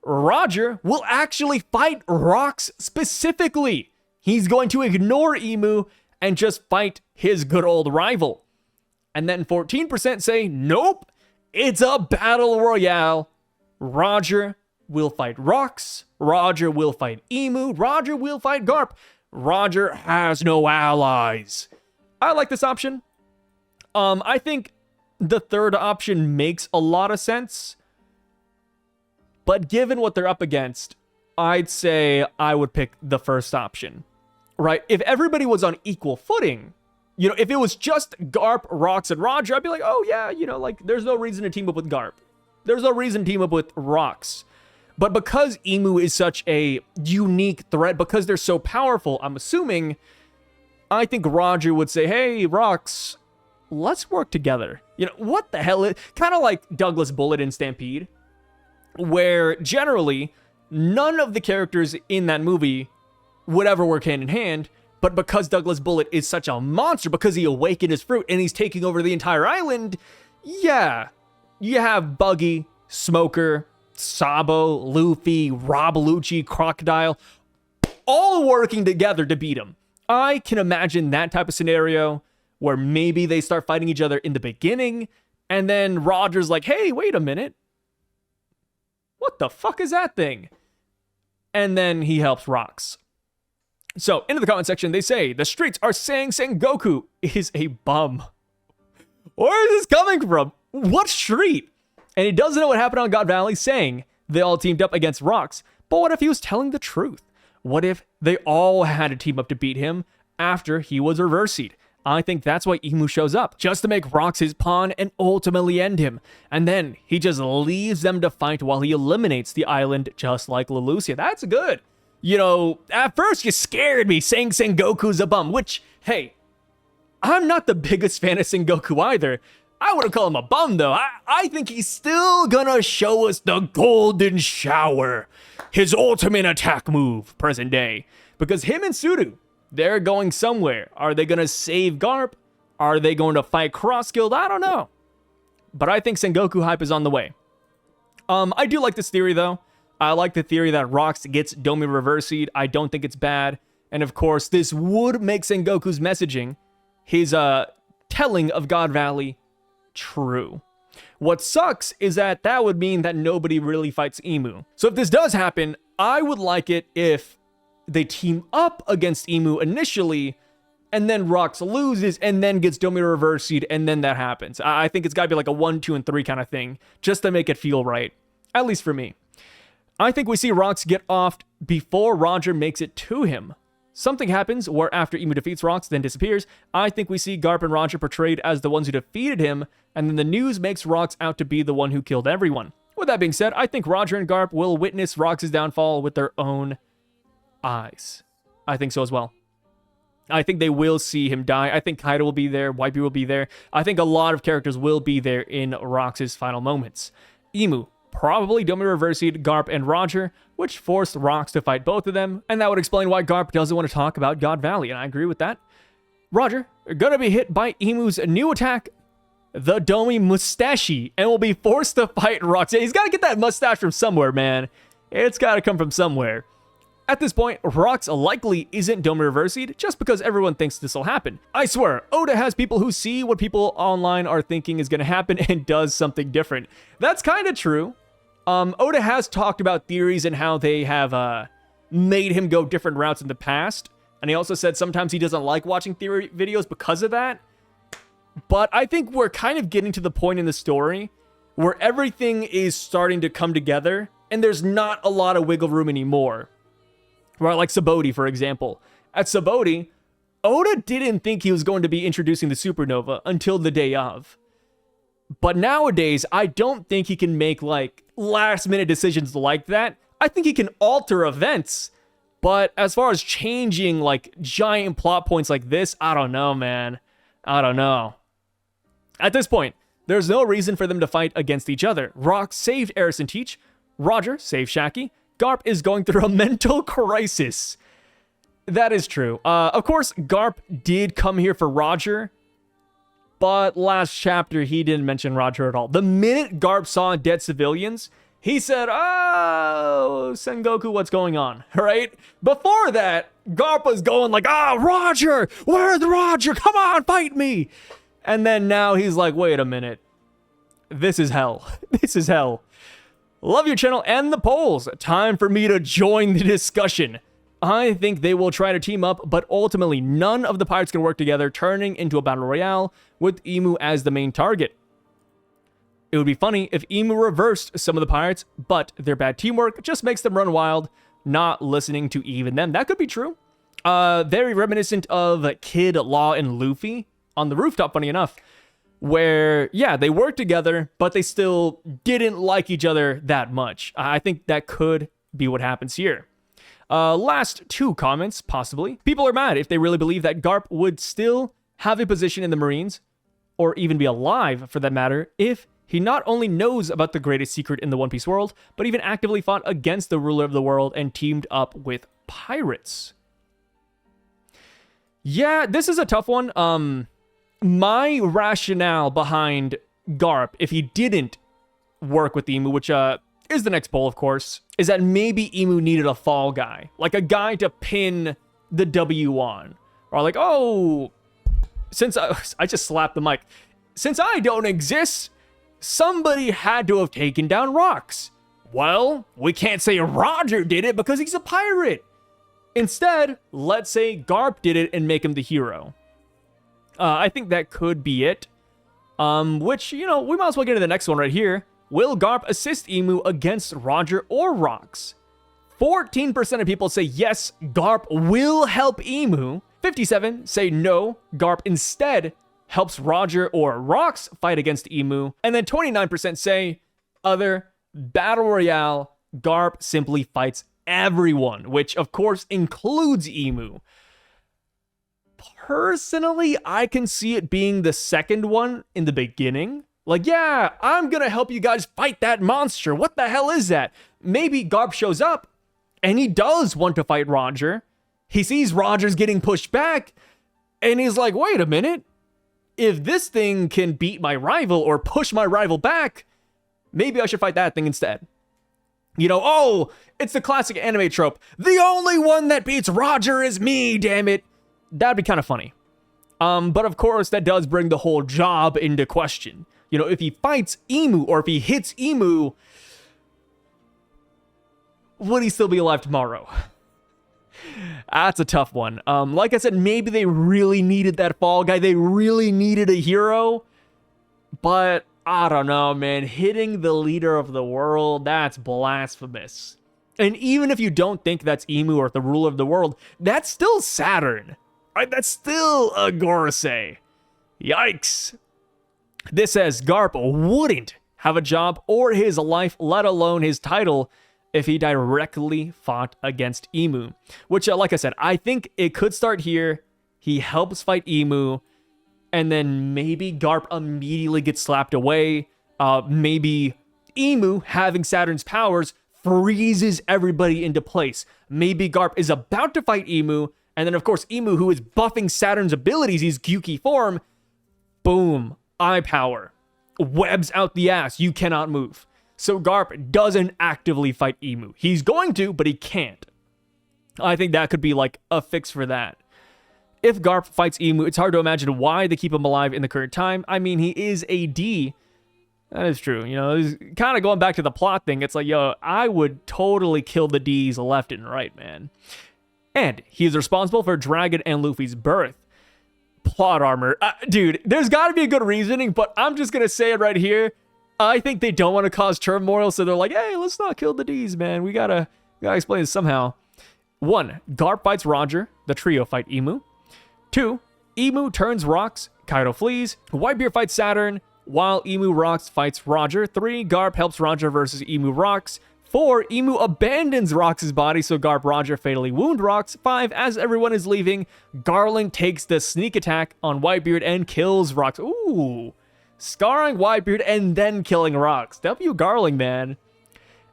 Roger will actually fight Rocks specifically. He's going to ignore Emu and just fight his good old rival. And then 14% say nope. It's a battle royale. Roger will fight Rocks. Roger will fight Emu. Roger will fight Garp. Roger has no allies. I like this option. I think the third option makes a lot of sense. But given what they're up against, I'd say I would pick the first option, right? If everybody was on equal footing, you know, if it was just Garp, Rocks, and Roger, I'd be like, oh yeah, you know, like there's no reason to team up with Garp. There's no reason to team up with Rocks. But because Emu is such a unique threat, because they're so powerful, I'm assuming, I think Roger would say, hey, Rocks, let's work together. You know, what the hell? Kind of like Douglas Bullet in Stampede, where generally none of the characters in that movie would ever work hand in hand, but because Douglas Bullet is such a monster, because he awakened his fruit and he's taking over the entire island, yeah, you have Buggy, Smoker, Sabo, Luffy, Rob Lucci, Crocodile, all working together to beat him. I can imagine that type of scenario where maybe they start fighting each other in the beginning, and then Roger's like, hey, wait a minute. What the fuck is that thing? And then he helps Rocks. So, into the comment section, they say, the streets are saying Sengoku is a bum. Where is this coming from? What street? And he doesn't know what happened on God Valley, saying they all teamed up against Rocks. But what if he was telling the truth? What if they all had to team up to beat him after he was reversied? I think that's why Emu shows up, just to make Rocks his pawn and ultimately end him. And then he just leaves them to fight while he eliminates the island, just like Leloucia. That's good. You know, at first you scared me saying Sengoku's a bum, which, hey, I'm not the biggest fan of Sengoku either. I wouldn't call him a bum, though. I think he's still gonna show us the Golden Shower, his ultimate attack move, present day. Because him and Sudu, they're going somewhere. Are they going to save Garp? Are they going to fight Cross Guild? I don't know. But I think Sengoku hype is on the way. I do like this theory, though. I like the theory that Rocks gets Domi reversied. I don't think it's bad. And of course, this would make Sengoku's messaging, his telling of God Valley, true. What sucks is that that would mean that nobody really fights Emu. So if this does happen, I would like it if they team up against Emu initially, and then Rocks loses, and then gets Domi reversied, and then that happens. I think it's got to be like a 1, 2, and 3 kind of thing, just to make it feel right. At least for me. I think we see Rocks get off before Roger makes it to him. Something happens where after Emu defeats Rocks, then disappears. I think we see Garp and Roger portrayed as the ones who defeated him, and then the news makes Rocks out to be the one who killed everyone. With that being said, I think Roger and Garp will witness Rocks' downfall with their own eyes. I think so as well. I think they will see him die. I think Kaido will be there. Whitebeard will be there. I think a lot of characters will be there in Rocks' final moments. Emu probably Domi reversing Garp and Roger, which forced Rocks to fight both of them, and that would explain why Garp doesn't want to talk about God Valley, and I agree with that. Roger, gonna be hit by Emu's new attack, the Domi Mustache, and will be forced to fight Rocks. Yeah, he's gotta get that mustache from somewhere, man. It's gotta come from somewhere. At this point, Rocks likely isn't Domi reversing just because everyone thinks this will happen. I swear, Oda has people who see what people online are thinking is going to happen and does something different. That's kind of true. Oda has talked about theories and how they have made him go different routes in the past. And he also said sometimes he doesn't like watching theory videos because of that. But I think we're kind of getting to the point in the story where everything is starting to come together and there's not a lot of wiggle room anymore. Right, like Sabaody, for example. At Sabaody, Oda didn't think he was going to be introducing the supernova until the day of. But nowadays, I don't think he can make, like, last-minute decisions like that. I think he can alter events. But as far as changing, like, giant plot points like this, I don't know, man. I don't know. At this point, there's no reason for them to fight against each other. Rocks saved Eris and Teach. Roger saved Shaki. Garp is going through a mental crisis. That is true. Of course, Garp did come here for Roger, but last chapter, he didn't mention Roger at all. The minute Garp saw dead civilians, he said, "Oh, Sengoku, what's going on?" Right? Before that, Garp was going like, Roger! Where's Roger? Come on, fight me!" And then now he's like, wait a minute. This is hell. This is hell. Love your channel and the polls. Time for me to join the discussion. I think they will try to team up, but ultimately none of the pirates can work together, turning into a battle royale with Emu as the main target. It would be funny if Emu reversed some of the pirates, but their bad teamwork just makes them run wild, not listening to even them. That could be true. Very reminiscent of Kid, Law, and Luffy on the rooftop, funny enough. Where, yeah, they worked together, but they still didn't like each other that much. I think that could be what happens here. Last two comments, possibly. People are mad if they really believe that Garp would still have a position in the Marines, or even be alive, for that matter, if he not only knows about the greatest secret in the One Piece world, but even actively fought against the ruler of the world and teamed up with pirates. Yeah, this is a tough one. My rationale behind Garp, if he didn't work with Emu, which is the next poll, of course, is that maybe Emu needed a fall guy. Like a guy to pin the W on. Or like, oh, since I just slapped the mic. Since I don't exist, somebody had to have taken down Rocks. Well, we can't say Roger did it because he's a pirate. Instead, let's say Garp did it and make him the hero. I think that could be it. Which, you know, we might as well get to the next one right here. Will Garp assist Emu against Roger or Rocks? 14% of people say yes, Garp will help Emu. 57 say no, Garp instead helps Roger or Rocks fight against Emu. And then 29% say other, battle royale, Garp simply fights everyone, which of course includes Emu. Personally, I can see it being the second one in the beginning. Like, yeah, I'm gonna help you guys fight that monster. What the hell is that? Maybe Garp shows up, and he does want to fight Roger. He sees Roger's getting pushed back, and he's like, wait a minute. If this thing can beat my rival or push my rival back, maybe I should fight that thing instead. You know, oh, it's the classic anime trope. The only one that beats Roger is me, damn it. That'd be kind of funny. But of course, that does bring the whole job into question. You know, if he fights Emu or if he hits Emu, would he still be alive tomorrow? That's a tough one. Like I said, maybe they really needed that fall guy. They really needed a hero. But I don't know, man. Hitting the leader of the world, that's blasphemous. And even if you don't think that's Emu or the ruler of the world, that's still Saturn. Right? That's still a Gorosei. Yikes. This says Garp wouldn't have a job or his life, let alone his title, if he directly fought against Emu. Which, like I said, I think it could start here. He helps fight Emu, and then maybe Garp immediately gets slapped away. Maybe Emu, having Saturn's powers, freezes everybody into place. Maybe Garp is about to fight Emu, and then of course Emu, who is buffing Saturn's abilities, his Gyuki form, boom, eye power. Webs out the ass, you cannot move. So Garp doesn't actively fight Emu. He's going to, but he can't. I think that could be like a fix for that. If Garp fights Emu, it's hard to imagine why they keep him alive in the current time. I mean, he is a D. That is true. You know, kind of going back to the plot thing. It's like, yo, I would totally kill the Ds left and right, man. And he is responsible for Dragon and Luffy's birth. Plot armor. Dude, there's got to be a good reasoning, but I'm just going to say it right here. I think they don't want to cause turmoil, so they're like, hey, let's not kill the Ds, man. We gotta explain this somehow. 1. Garp fights Roger. The trio fight Emu. 2. Emu turns Rocks. Kaido flees. Whitebeard fights Saturn, while Emu Rocks fights Roger. 3. Garp helps Roger versus Emu Rocks. 4. Emu abandons Rocks' body, so Garp Roger fatally wound Rocks. 5. As everyone is leaving, Garling takes the sneak attack on Whitebeard and kills Rocks. Ooh. Scarring Whitebeard and then killing Rocks. W Garling, man.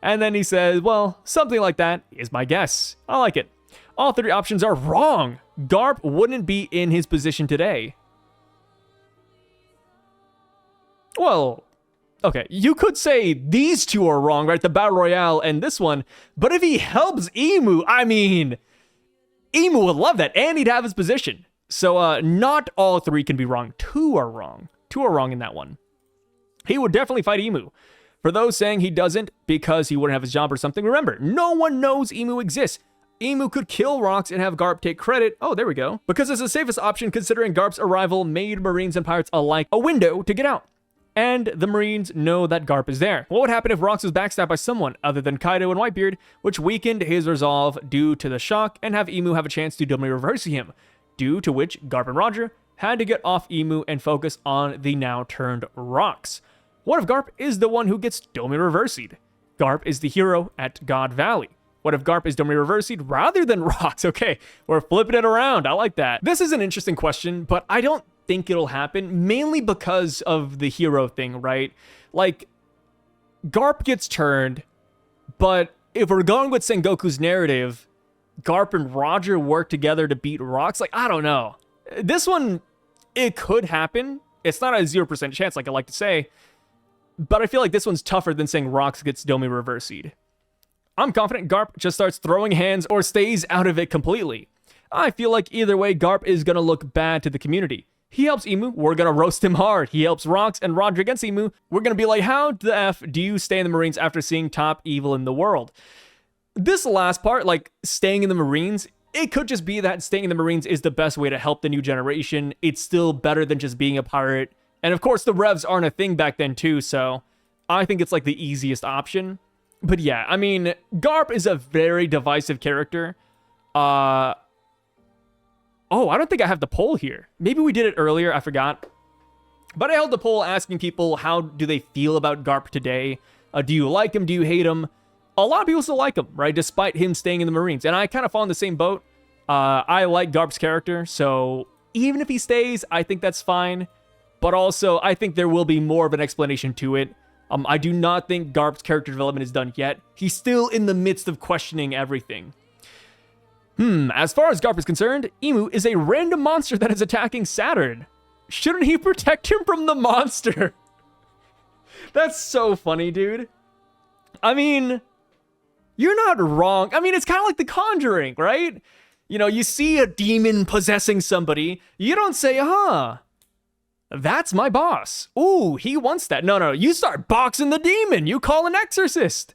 And then he says, well, something like that is my guess. I like it. All 3 options are wrong. Garp wouldn't be in his position today. Well, okay, you could say these 2 are wrong, right? The Battle Royale and this one. But if he helps Emu, I mean, Emu would love that, and he'd have his position. So not all 3 can be wrong. 2 are wrong. 2 are wrong in that one. He would definitely fight Emu. For those saying he doesn't because he wouldn't have his job or something, remember, no one knows Emu exists. Emu could kill Rocks and have Garp take credit. Oh, there we go. Because it's the safest option considering Garp's arrival made Marines and pirates alike a window to get out. And the Marines know that Garp is there. What would happen if Rocks was backstabbed by someone other than Kaido and Whitebeard, which weakened his resolve due to the shock and have Emu have a chance to dominate reversing him, due to which Garp and Roger had to get off Emu and focus on the now turned Rocks. What if Garp is the one who gets Domi reversied? Garp is the hero at God Valley. What if Garp is Domi reversied rather than Rocks? Okay, we're flipping it around. I like that. This is an interesting question, but I don't think it'll happen, mainly because of the hero thing, right? Like, Garp gets turned, but if we're going with Sengoku's narrative, Garp and Roger work together to beat Rocks. Like, I don't know. This one, it could happen. It's not a 0% chance, like I like to say. But I feel like this one's tougher than saying Rocks gets Domi reversied. I'm confident Garp just starts throwing hands or stays out of it completely. I feel like either way, Garp is going to look bad to the community. He helps Emu, we're going to roast him hard. He helps Rocks and Roger against Emu, we're going to be like, how the F do you stay in the Marines after seeing top evil in the world? This last part, like staying in the Marines, it could just be that staying in the Marines is the best way to help the new generation. It's still better than just being a pirate. And of course, the revs aren't a thing back then too, so I think it's like the easiest option. But yeah, I mean, Garp is a very divisive character. Oh, I don't think I have the poll here. Maybe we did it earlier, I forgot. But I held the poll asking people how do they feel about Garp today. Do you like him? Do you hate him? A lot of people still like him, right? Despite him staying in the Marines. And I kind of fall in the same boat. I like Garp's character, so even if he stays, I think that's fine. But also, I think there will be more of an explanation to it. I do not think Garp's character development is done yet. He's still in the midst of questioning everything. As far as Garp is concerned, Emu is a random monster that is attacking Saturn. Shouldn't he protect him from the monster? That's so funny, dude. I mean, you're not wrong. I mean, it's kind of like The Conjuring, right? You know, you see a demon possessing somebody, you don't say, that's my boss. Ooh, he wants that. No, you start boxing the demon. You call an exorcist.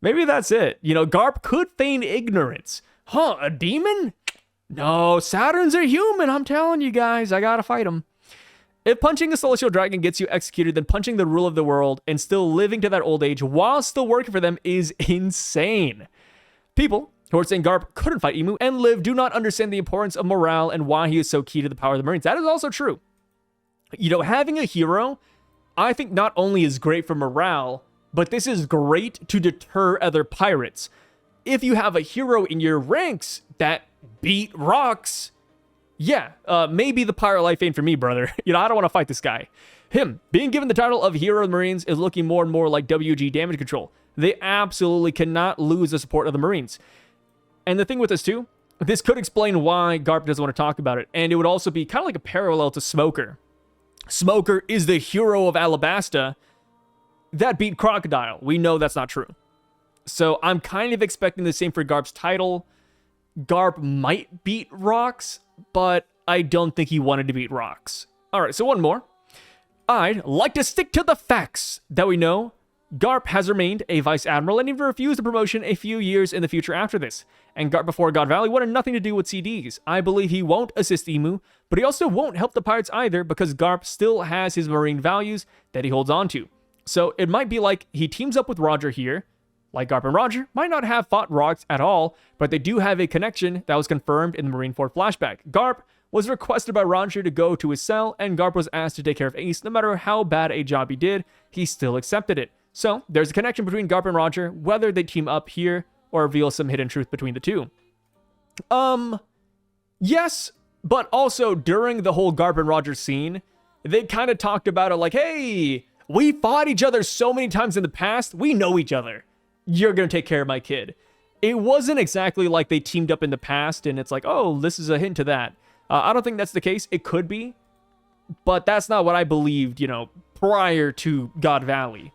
Maybe that's it. You know, Garp could feign ignorance. A demon? No, Saturns are human. I'm telling you guys, I gotta fight him. If punching a celestial dragon gets you executed, then punching the rule of the world and still living to that old age while still working for them is insane. People who are saying Garp couldn't fight Emu and live do not understand the importance of morale and why he is so key to the power of the Marines. That is also true. You know, having a hero, I think not only is great for morale, but this is great to deter other pirates. If you have a hero in your ranks that beat Rocks, yeah, maybe the pirate life ain't for me, brother. You know, I don't want to fight this guy. Him being given the title of Hero of the Marines is looking more and more like WG damage control. They absolutely cannot lose the support of the Marines. And the thing with this too, this could explain why Garp doesn't want to talk about it. And it would also be kind of like a parallel to Smoker. Smoker is the hero of Alabasta that beat Crocodile. We know that's not true. So I'm kind of expecting the same for Garp's title. Garp might beat Rocks, but I don't think he wanted to beat Rocks. All right, so one more. I'd like to stick to the facts that we know. Garp has remained a Vice Admiral and even refused a promotion a few years in the future after this. And Garp before God Valley wanted nothing to do with CDs. I believe he won't assist Emu, but he also won't help the Pirates either because Garp still has his Marine values that he holds on to. So it might be like he teams up with Roger here. Like Garp and Roger might not have fought Rocks at all, but they do have a connection that was confirmed in the Marineford flashback. Garp was requested by Roger to go to his cell, and Garp was asked to take care of Ace. No matter how bad a job he did, he still accepted it. So there's a connection between Garp and Roger, whether they team up here or reveal some hidden truth between the two. Yes, but also during the whole Garp and Roger scene, they kind of talked about it like, hey, we fought each other so many times in the past, we know each other. You're going to take care of my kid. It wasn't exactly like they teamed up in the past and it's like, oh, this is a hint to that. I don't think that's the case. It could be, but that's not what I believed, prior to God Valley.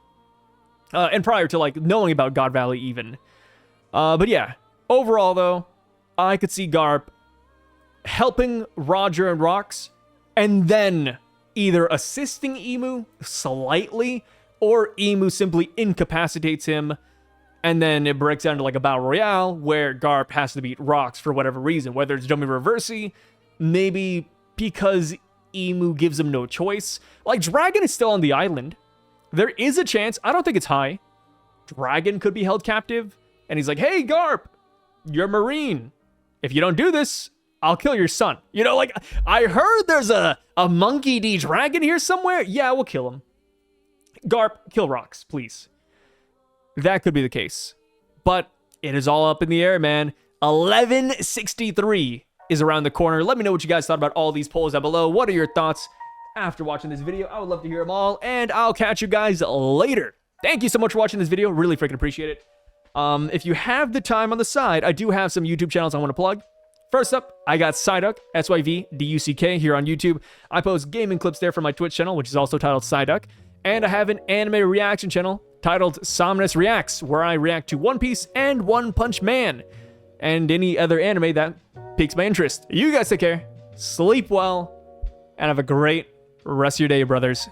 And prior to, like, knowing about God Valley even. But yeah, overall, though, I could see Garp helping Roger and Rocks and then either assisting Emu slightly or Emu simply incapacitates him. And then it breaks down to like a battle royale where Garp has to beat Rocks for whatever reason. Whether it's Dummy Reversey, maybe because Emu gives him no choice. Like, Dragon is still on the island. There is a chance, I don't think it's high, Dragon could be held captive. And he's like, hey, Garp, you're a Marine. If you don't do this, I'll kill your son. Like, I heard there's a Monkey D Dragon here somewhere. Yeah, we'll kill him. Garp, kill Rocks, please. That could be the case. But it is all up in the air, man. 1163 is around the corner. Let me know what you guys thought about all these polls down below. What are your thoughts after watching this video? I would love to hear them all, and I'll catch you guys later. Thank you so much for watching this video. Really freaking appreciate it. If you have the time on the side, I do have some YouTube channels I want to plug. First up, I got Syvduck, Syvduck here on YouTube. I post gaming clips there from my Twitch channel, which is also titled Syvduck. And I have an anime reaction channel titled Somnus Reacts, where I react to One Piece and One Punch Man, and any other anime that piques my interest. You guys take care, sleep well, and have a great rest of your day, brothers.